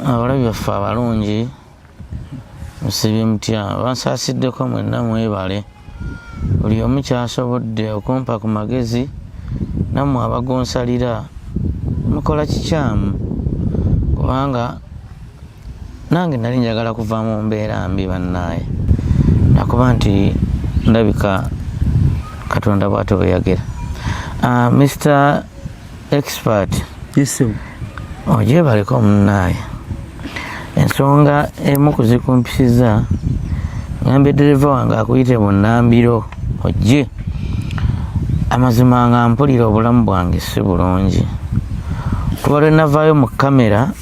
abalabi baffe abalungi musibye mutya bansasiddeko mwenna mwebale buli omu kyasobodde okumpa ku magezi nammwe abagonsalira mukola kikyamu kubanga nange nali njagala kuva mu mbeera mbi bannaaye nakuba nti ndabika Katonda bw'ate bwe yagera. Mr. Expert. Yes, sir. Ojebaleko munnaye ensonga emu kuzikumpisiza ngambe dereva wange akuyite mu Nnambiro ojje amazima nga mpulira obulamu bwange si bulungi kuba lwe navaayo mu kamera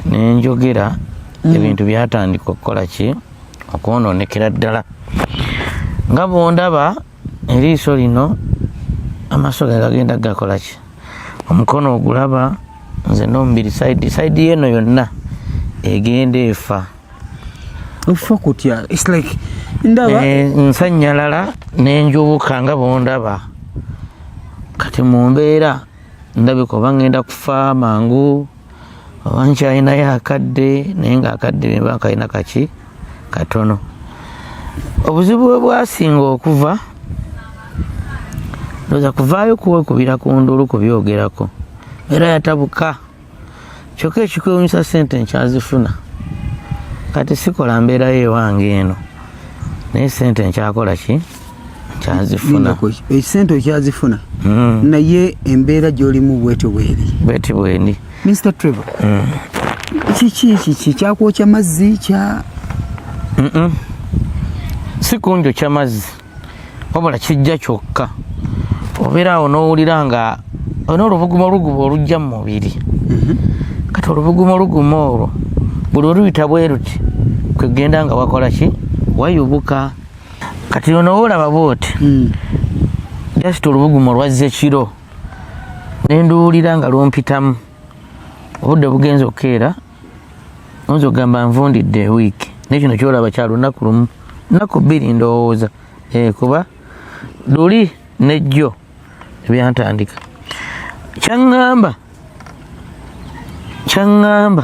nenjogera ebintu byatandika okukola ki okwonoonekera ddala nga bwondaba eriiso lino amaaso ge gagenda gakola ki omukono ogulaba nze n'omubiri saidi yeno yonna egenda efa ufa kutya it's like ndaba nsanyalala nenjubuka nga bondaba kati mu mbeera ndabika oba ngenda kufa mangu oba nkyalinayo akadde naye nga akadde bemba kalina kaki katono obuzibu bwe bwasinga okuva ndoza kuvaayo kuwekubira ku ndulu kubyogerako era yatabuka kyokka ekikwewunyisa ssente nkyazifuna kati sikola mbeerayo ewange eno naye ssente nkyakola ki nkyazifuna ssente okyazifuna naye embeera gy'olimu bweti bwendi Mr. Trevor kiki kyakwokya mazzi kya si kunjokya mazzi wabula kijja kyokka obeera awo n'owulira nga olina olubuguma oluguma olujja mu mubiri kati olubuguma oluguma olwo buli oluyita bwe ruti kwegenda nga wakola ki wayubuka kati ono olaba bwoti just olubuguma olwazze kiro nenduwulira nga lumpitamu obudde bugenza okukeera oyinza okugamba nvundidde ewiiki naye kino kyolaba kya lunaku lumu nnaku bbiri ndowooza kuba luli nejjo ebyantandika kyaŋŋamba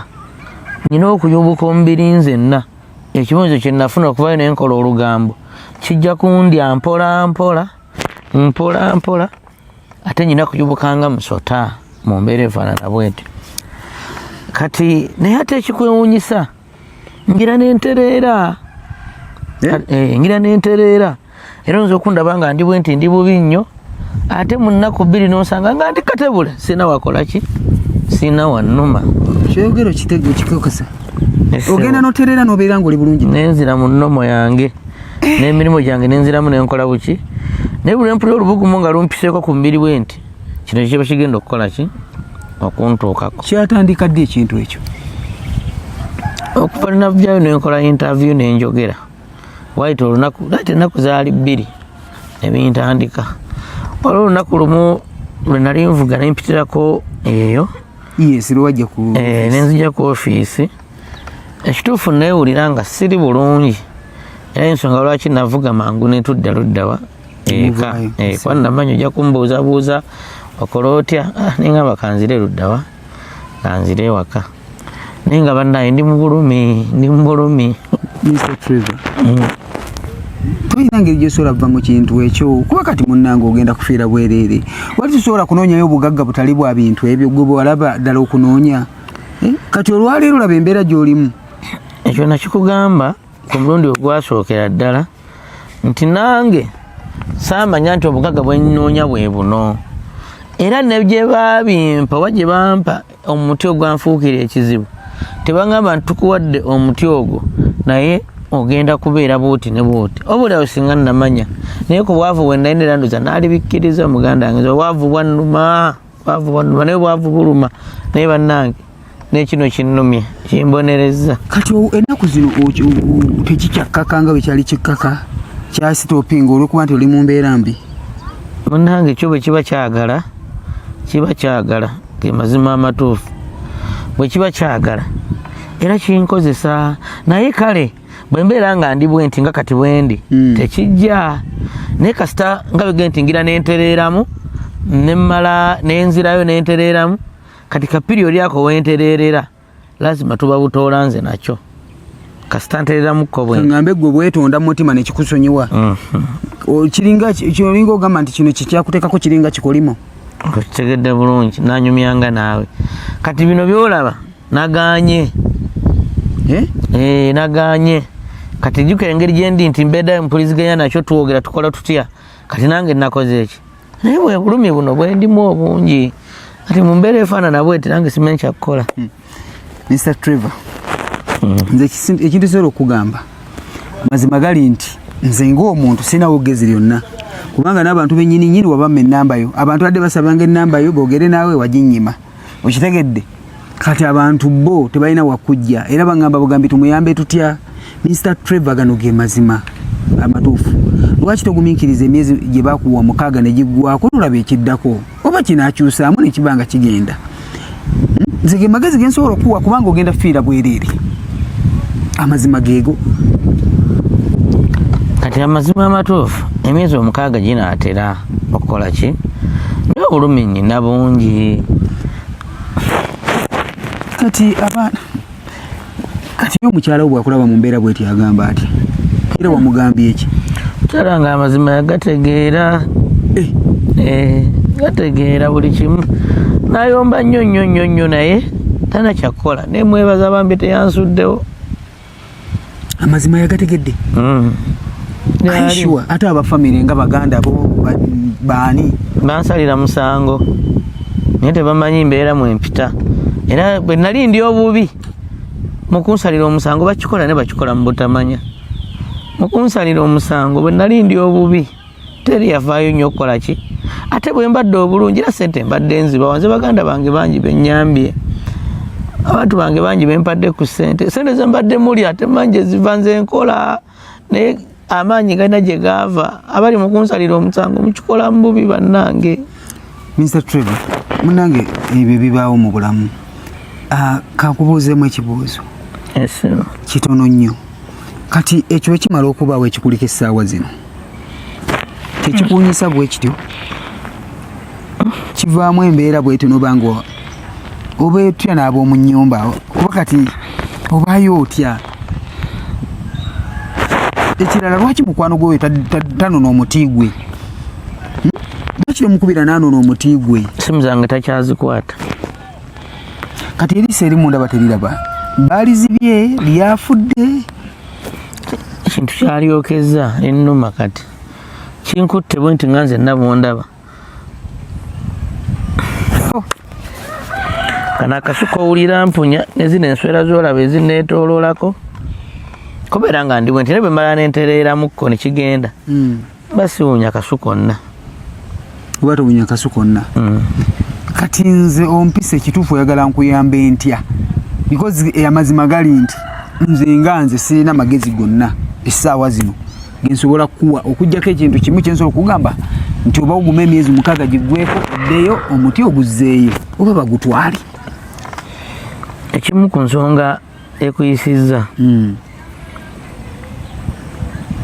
nina okuyubuka omubiri nzenna ekibuuzo kye nafuna okuvayo naye nkola olugambo kijja kundya mpola mpola ate nyina kuyubukanga musota mu mbeera efaanana bwetyo kati naye ate ekikwewuunyisa ngira nentereera era oyinza okundaba nga ndi bwenti ndi bubi nnyo ate mu nnaku bbiri n'osanga nga ndi katebule sina wakola ki sina wannuma kyogero kitego kikokasa ogenda notereera n'obeera ng'oli bulungi nenzira mu nnomo yange n'emirimu gyange nenziramu nenkola buki naye buli mpulira olubugumu nga lumpiseeko ku mubiri bwenti kino kiba kigenda okukola ki okuntuukako kyatandika ddi ekintu ekyo okuva linavujjayo nenkola interview nenjogera waite olunaku ate ennaku zaali bbiri nebintandika waliwo olunaku lumu lwe nali nvuga nempitirako eyo nenzija ku ofiisi ekituufu neewulira nga siri bulungi era ensonga lwaki navuga mangu netudda luddawa eka kuba namanya ojja kumbuuzabuuza okola otya nengamba kanzire luddawa kanzire ewaka naye nga bannaye ndi mu bulumi Mr. Trevor tulina ngeri gyosobola kuva mu kintu ekyo kuba kati munnange ogenda kufiira bwereere wali tusobola kunoonyayo obugagga butali bwa bintu ebyo gwe bwalaba ddala okunoonya kati olwaleero laba embeera gy'olimu ekyo nakikugamba ku mulundi ogwasookera ddala nti nange saamanya nti obugagga bwe nnoonya bwe buno era ne gye baabimpa oba gye bampa omuti ogwanfuukira ekizibu tebagamba nti tukuwadde omuti ogwo naye ogenda kubeera bwoti ne bwoti obulyawo singa namanya naye ku bwavu bwe nayendera ndoza naalibikkiriza muganda wange obwavu bwannuma naye bwavu buluma naye bannange nekino kinnumye kimbonereza kati ennaku zino tekikyakkaka nga bwe kyali kikkaka kyasitopinga olwokuba nti oli mu mbeera mbi munnange ekyo bwe kiba kyagala ge mazima amatuufu bwe kiba kyagala era kinkozesa naye kale bwe mbeera nga ndi bwenti nga kati bwendi tekijja naye kasita nga bege nti ngira nentereeramu nemmala nenzirayo nentereeramu kati kapiriyodi ako wentereerera lazima tuba butolanze nacho kasitanterera mukko bwe ngambe gwe bwetonda mutima ne kikusonyiwa kiringa ogamba nti kino kikyakuteekako kiringa kikolimo kitegedde bulungi nanyumyanga naawe kati bino byolaba naganye naganye kati jjuka engeri gyendi nti mbedda mpuliziganya nakyo tuwogera tukola tutya kati nange nakoze eki naye bwe bulumi buno bwendimu obungi kati mu mbeera efaanana bweti nange simanyi kyakukola Mr. Trevor nze ekintu sobola okugamba mazima gali nti nze ng'omuntu sina wogezi lyonna kubanga n'abantu bennyininyini wabamma ennamba yo abantu badde basabanga ennamba yo boogere naawe waginnyima okitegedde kati abantu bo tebalina wakujja era bagamba bugambi tumuyambe tutya Mr. Trevor gano ge mazima amatuufu lwaki togumiikiriza emyezi gye bakuwa 6 ne giggwako tulaba ekiddako oba kinaakyusaamu ne kibanga kigenda nze ge magezi ge nsobola okuwa kubanga ogenda fiira bwereere amazima geego kati amazima amatuufu emyezi 6 ginaatera okukola ki naye obulumi nnyina bungi kati abaana kati omukyala we bwakulaba mu mbeera bweti agamba ati era wamugambye eki mukyala nga amazima yagategeera gategeera buli kimu nayomba nnyo naye tana kyakukola nemwebaza bambi teyansuddewo amazima yagategedde aishuwa ate abafamire nga baganda bo baani bansalira musango naye tebamanyi mbeera mwempita era bwe nali ndi obubi mukunsalira omusango bakikola ne bakikola mu butamanya mukunsalira omusango bwe nali ndi obubi teri yafaayo nnyo okukola ki ate bwe mbadde obulungi era sente mbadde nziba wanze baganda bange bangi bennyambye abantu bange bangi bempadde ku sente ze mbadde muli ate manje ziva nze nkola naye amaanyi galina gye gaava abali mukunsalira omusango mukikola mu bubi bannange Mr. Trevor munange ebyo bibaawo mu bulamu kakubuuzeemu ekibuuzo kitono nnyo kati ekyo ekimala okubaawo ekikulika essaawa zino tekikuunyisa bwe kityo kivaamu embeera bwetyo nobanga oba etya n'ab'omu nnyumba kuba kati obaayo otya ekirala lwaki mukwano gwoyo tanona omuti gwe lwaki omukubira nanona omuti gwe simu zange takyazikwata kati eriisa eri mundaba teriraba balizibye lyafudde ekintu kyalyokeza ennuma kati kinkutte bwe nti nga nze nabondaba kana akasuka owulira mpunya nezino enswera zolaba ezineetooloolako kubeera nga ndi bwe nti ne bwe mala nentereeramukko ne kigenda basiwunya kasu konna oba towunya kasu konna kati nze ompisa ekituufu oyagala nkuyambe ntya because amazima gali nti nze sirina magezi gonna essaawa zino gensobola kuwa okujjako ekintu kimu kyensobola okugamba nti oba oguma emyezi 6 giggweko oddeyo omuti oguzzeeyo oba bagutwale ekimu ku nsonga ekuyisizza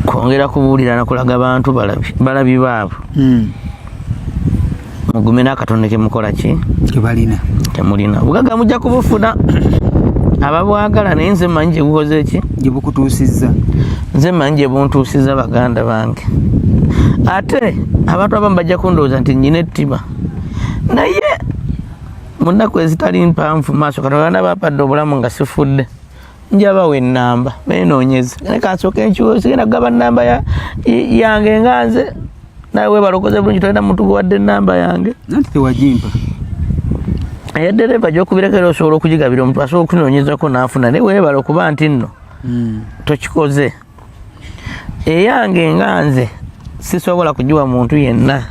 kwongera kubuulira nakulaga bantu balabi baabo mugume n'akatonde kemukola ki temulina bugagga mujja kubufuna ababwagala naye nze mmanyi gye bukoze ki gye bukutuusizza nze mmanyi gye buntuusizza baganda bange ate abantu abamu bajja kundowooza nti nnyina ettima naye mu nnaku ezitali mpanvu maaso katonda bapadde obulamu nga sifudde njabawo ennamba beenoonyeze ne kansooka enkyuo sigenda kugaba nnamba yange nga nze nawe balokoze bulungi tolina muntu gwewadde ennamba yange nanti tewagimpa eddereeva gyokubirekera osobola okugigabira omuntu asobola okunoonyezako n'afuna naye weebala okuba nti nno tokikoze eyange nga nze sisobola kugiwa muntu yenna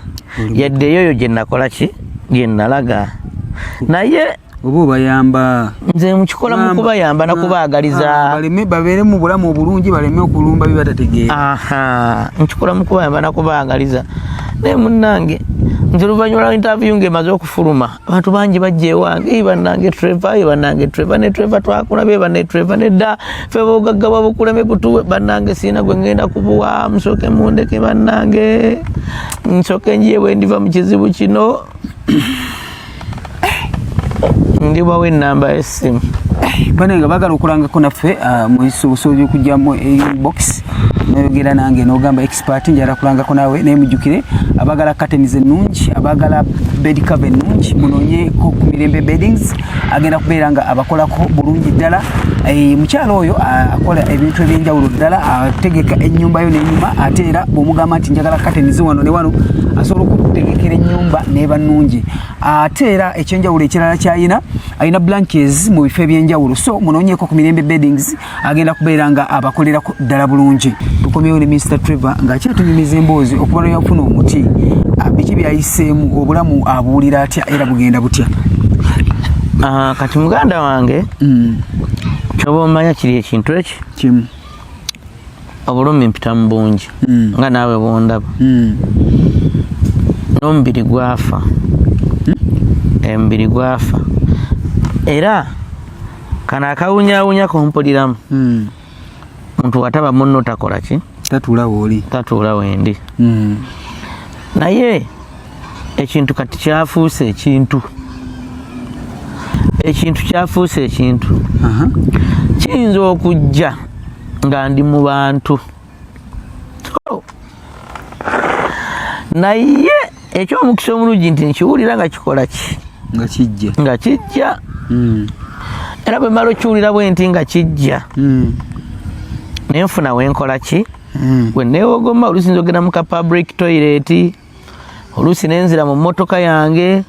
yadde eyoyo gye nakola ki gye nalaga naye oba obayamba nze mukikola mu kubayamba nakubaagaliza babeere mu bulamu obulungi baleme okulumba bibatategeera nkikola mu kubayamba nakubaagaliza naye munnange nze oluvannyuma lwa interview ng'emaze okufuluma abantu bangi bajja ewange bannange Trevor ne Trevor twakulabe banne Trevor nedda ffe bogagga babukuleme butuwe bannange siina gwe ngenda kubuwa musooke mundeke bannange nsooke njiye bwe ndiva mu kizibu kino ndibwawo ennamba y'essimu bane nga bagala okulangako naffe musobola okujjamu box noyogera nange nogamba expert njala kulangako nawe naye mujjukire abagala curtains ennungi abagala bed cover ennungi munoonyeko ku Mirembe Beddings agenda kubeera nga abakolako bulungi ddala mukyalo oyo akola ebintu ebyenjawulo ddala ategeka ennyumba yo n'enyuma ate era bw'omugamba nti njagala curtains wano ne wano asobola okutegekera ennyumba n'eba nnungi ate era ekyenjawulo ekirala kyayina ayina branches mu bifo ebyenjawulo so munoonyeko ku Mirembe Beddings agenda kubeera nga abakolerako ddala bulungi tukomyewo ne Mr. Trevor ng'akyatunyumiza emboozi okuba yafuna omuti biki byayiseemu obulamu abuwulira atya era bugenda butya kati muganda wange kyoba omanya kiri ekintu eki kimu obulumi mpita mu bungi nga naawe bwondaba n'omubiri gwafa emubiri gwafa era kano akawunyawunya kompuliramu muntu wataba munno takola ki tatuula wendi naye ekintu kati kyafuuse ekintu kyafuuse ekintu kiyinza okujja nga ndi mu bantu naye ekyomukisa omulungi nti nkiwulira nga kikola ki nga kijja era bwe mala okiwulira bwe nti nga kijja nenfuna wenkola ki bwe neewogoma oluusi nzogera mu ka public toilet oluusi nenzira mu mmotoka yange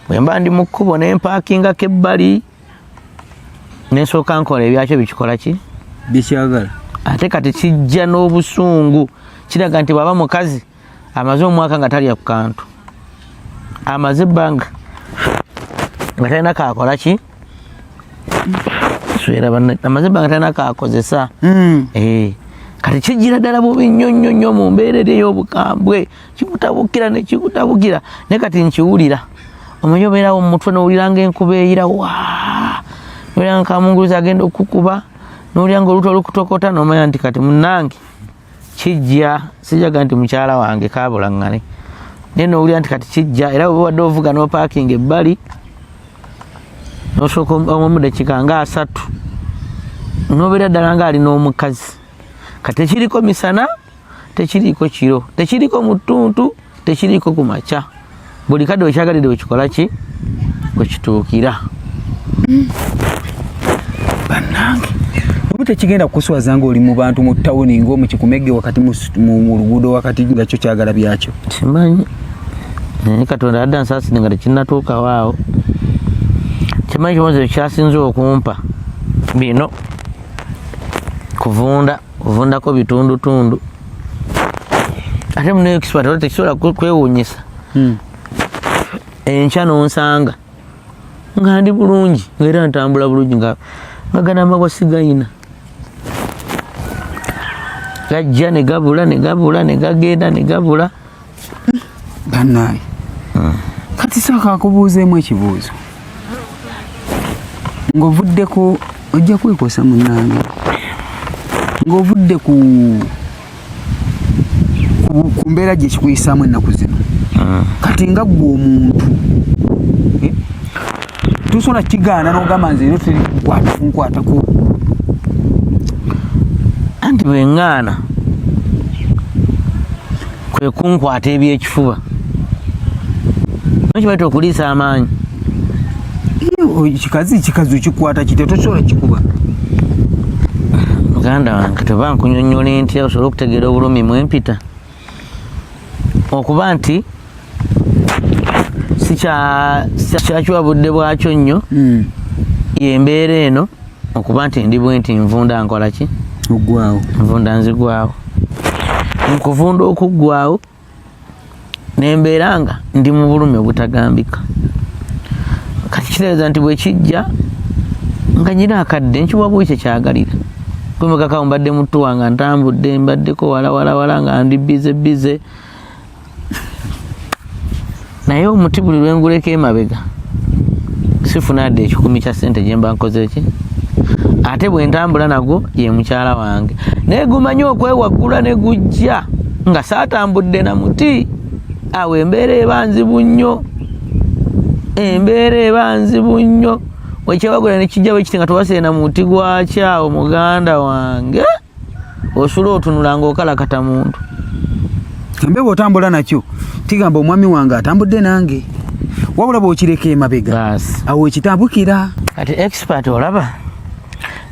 bwe mba ndi mu kkubo nempaakingako ebbali nensooka nkola ebyakyo bikikola ki bikyagala ate kati kijja n'obusungu kiraga nti bwaba mukazi amaze omwaka nga talya ku kantu amaze ebbanga nga talina kakola ki amaze ebbanga talina kakozesa kati kijjira ddala bubi nnyo mu mbeera eri ey'obukambwe kikutabukira ne kikutabukira naye kati nkiwulira omanyi obeerawo mu mutwe n'owulira ng'enkuba eyira n'owulira nga kamunguluzi agenda okukuba n'owulira ng'olutu olukutokota n'omanya nti kati munnange kijja sijaga nti mukyala wange kaabulaŋŋane naye n'owulira nti kati kijja era bwe wadde ovuga n'opaakinga ebbali n'osooka omu dakiika nga 3 n'obeera ddala ng'ali n'omukazi kati tekiriko misana tekiriko kiro tekiriko mu ttuntu tekiriko ku makya buli kadde wekyagalidde wekikola ki wekituukira bannange oba tekigenda kukuswaza ngaoli mu bantu mu tawuni ng'omukikumegge wakati mu luguudo wakati nga kyo kyagala byakyo kimanyi naye katonda adda nsaasire nga tekinnatuukawo awo kimanyi kimaze kyasinze okumpa bino kuvundako bitundutundu ate muno expert oba tekisobola kwewuunyisa enkya nonsanga nga ndi bulungi ngaera ntambula bulungi nga gana amagwa sigayina gajja ne gabula ne gagenda ne gabula bannaayi kati saaka nkubuuzeemu ekibuuzo ng'ovuddeko ojja kwekosa munnange ng'ovudde ku mbeera gye kikuyisaamu ennaku zino kati nga ggwe omuntu tusobola kigaana n'ogamba nze ero teri kunkwatako anti bwe ŋŋaana kwe kunkwata ebyekifuba nokibaita okuliisa amaanyi kikazi okikwata kite tosobola kikuba muganda wange toba nkunyonnyola ntya osobole okutegeera obulumi mwempita okuba nti sikyakiwa budde bwakyo nnyo yembeera eno okuba nti ndi bwe nti nvunda nkola ki oggwawo nvunda nzigwawo nkuvunda okuggwawo nembeera nga ndi mu bulumi obutagambika kati kitegeeza nti bwe kijja nga nyina akadde nkiwa bwekyo kyagalira kwemekakawo mbadde mutuwa nga ntambudde mbaddeko wala nga ndi bize naye omuti buli lwenguleko emabega sifuna adde ekikumi kya sente gye mba nkoze ki ate bwe ntambula nagwo ye mukyala wange naye gumanyi okwewaggula ne gujja nga saatambudde na muti awo embeera eba nzibu nnyo wekyewagula nekijja bwe kiti nga tewasena muti gwakyawo muganda wange osula otunulanga okalakata muntu mbe bw'otambula nakyo tigamba omwami wange atambudde nange wabula bw'okireka emabega awo ekitambukira kati expert olaba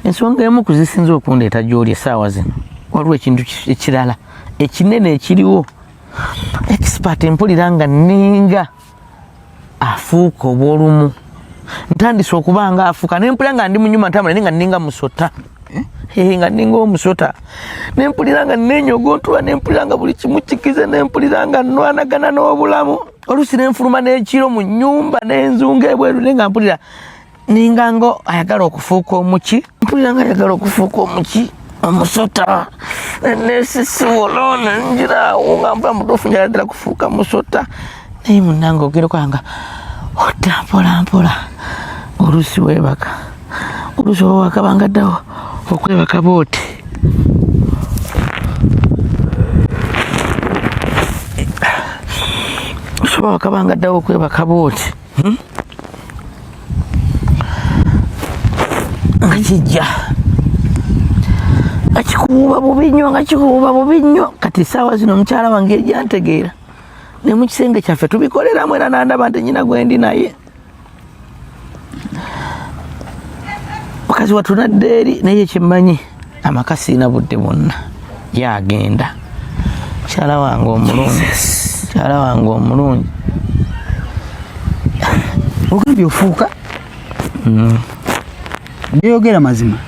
ensonga emu kuzisinza okundeeta gy'oli essaawa zino waliwo ekintu ekirala ekinene ekiriwo expert empulira nga ninga afuuka obwolumu ntandise okuba nga afuuka nempulira nga ndi munyuma ntambula nga ninga musota nga ninga omusota nempulira nga nenyogontula nempulira nga buli kimu kikize nempulira nga nwanagana n'obulamu oluusi nenfuluma n'ekiro mu nnyumba n'enzunga ebweru naye nga mpulira ninga ngo ayagala okufuuka omuki mpulira nga ayagala okufuuka omuki omusota nesisiwolo nenjiraawo nga mpula mutuufu njala ddala kufuuka musota naye munnange ogerekwanga otampolampola oluusi weebaka oluusi oba wakabangaddawo okwebaka booti osoba wakabangaddawo okwebaka booti nga kijja nga kikuuba bubi nnyo kati saawa zino omukyala wange ejantegeera ne mu kisenge kyaffe tubikoleramu era nandaba nti nyina gwendi naye mukazi watunadde eri naye kyemmanyi amaka siina budde bwonna yagenda mukyala wange omulungi ogambye ofuuka byogera mazima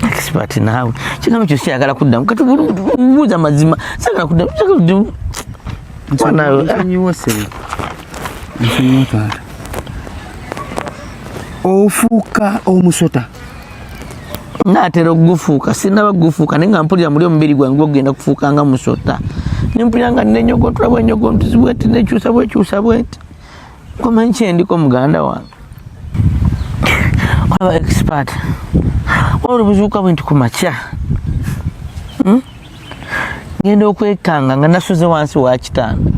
expert naawe kigambo kyo kyagala kuddamu kati buuza mazima sagala kuddamu ofuuka omusota naatera okugufuuka sinaba gufuuka naye nga mpulira muli omubiri gwange gwogenda kufuuka nga musota nempulira nga nenyogontula bwenyogontuzi bweti nekyusa bweti komanyi kyendiko muganda wange olaba expert wabula buzuuka bwenti ku makya ngenda okwekanga nga nasuze wansi wa kitanda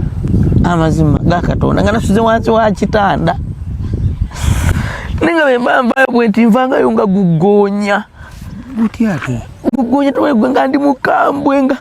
amazima gakatonda nga nasuze wansi wa kitanda nenga bembambayo bwenti nvangayo nga gugonya gutya ate gugonya nga ndi mukambwe nga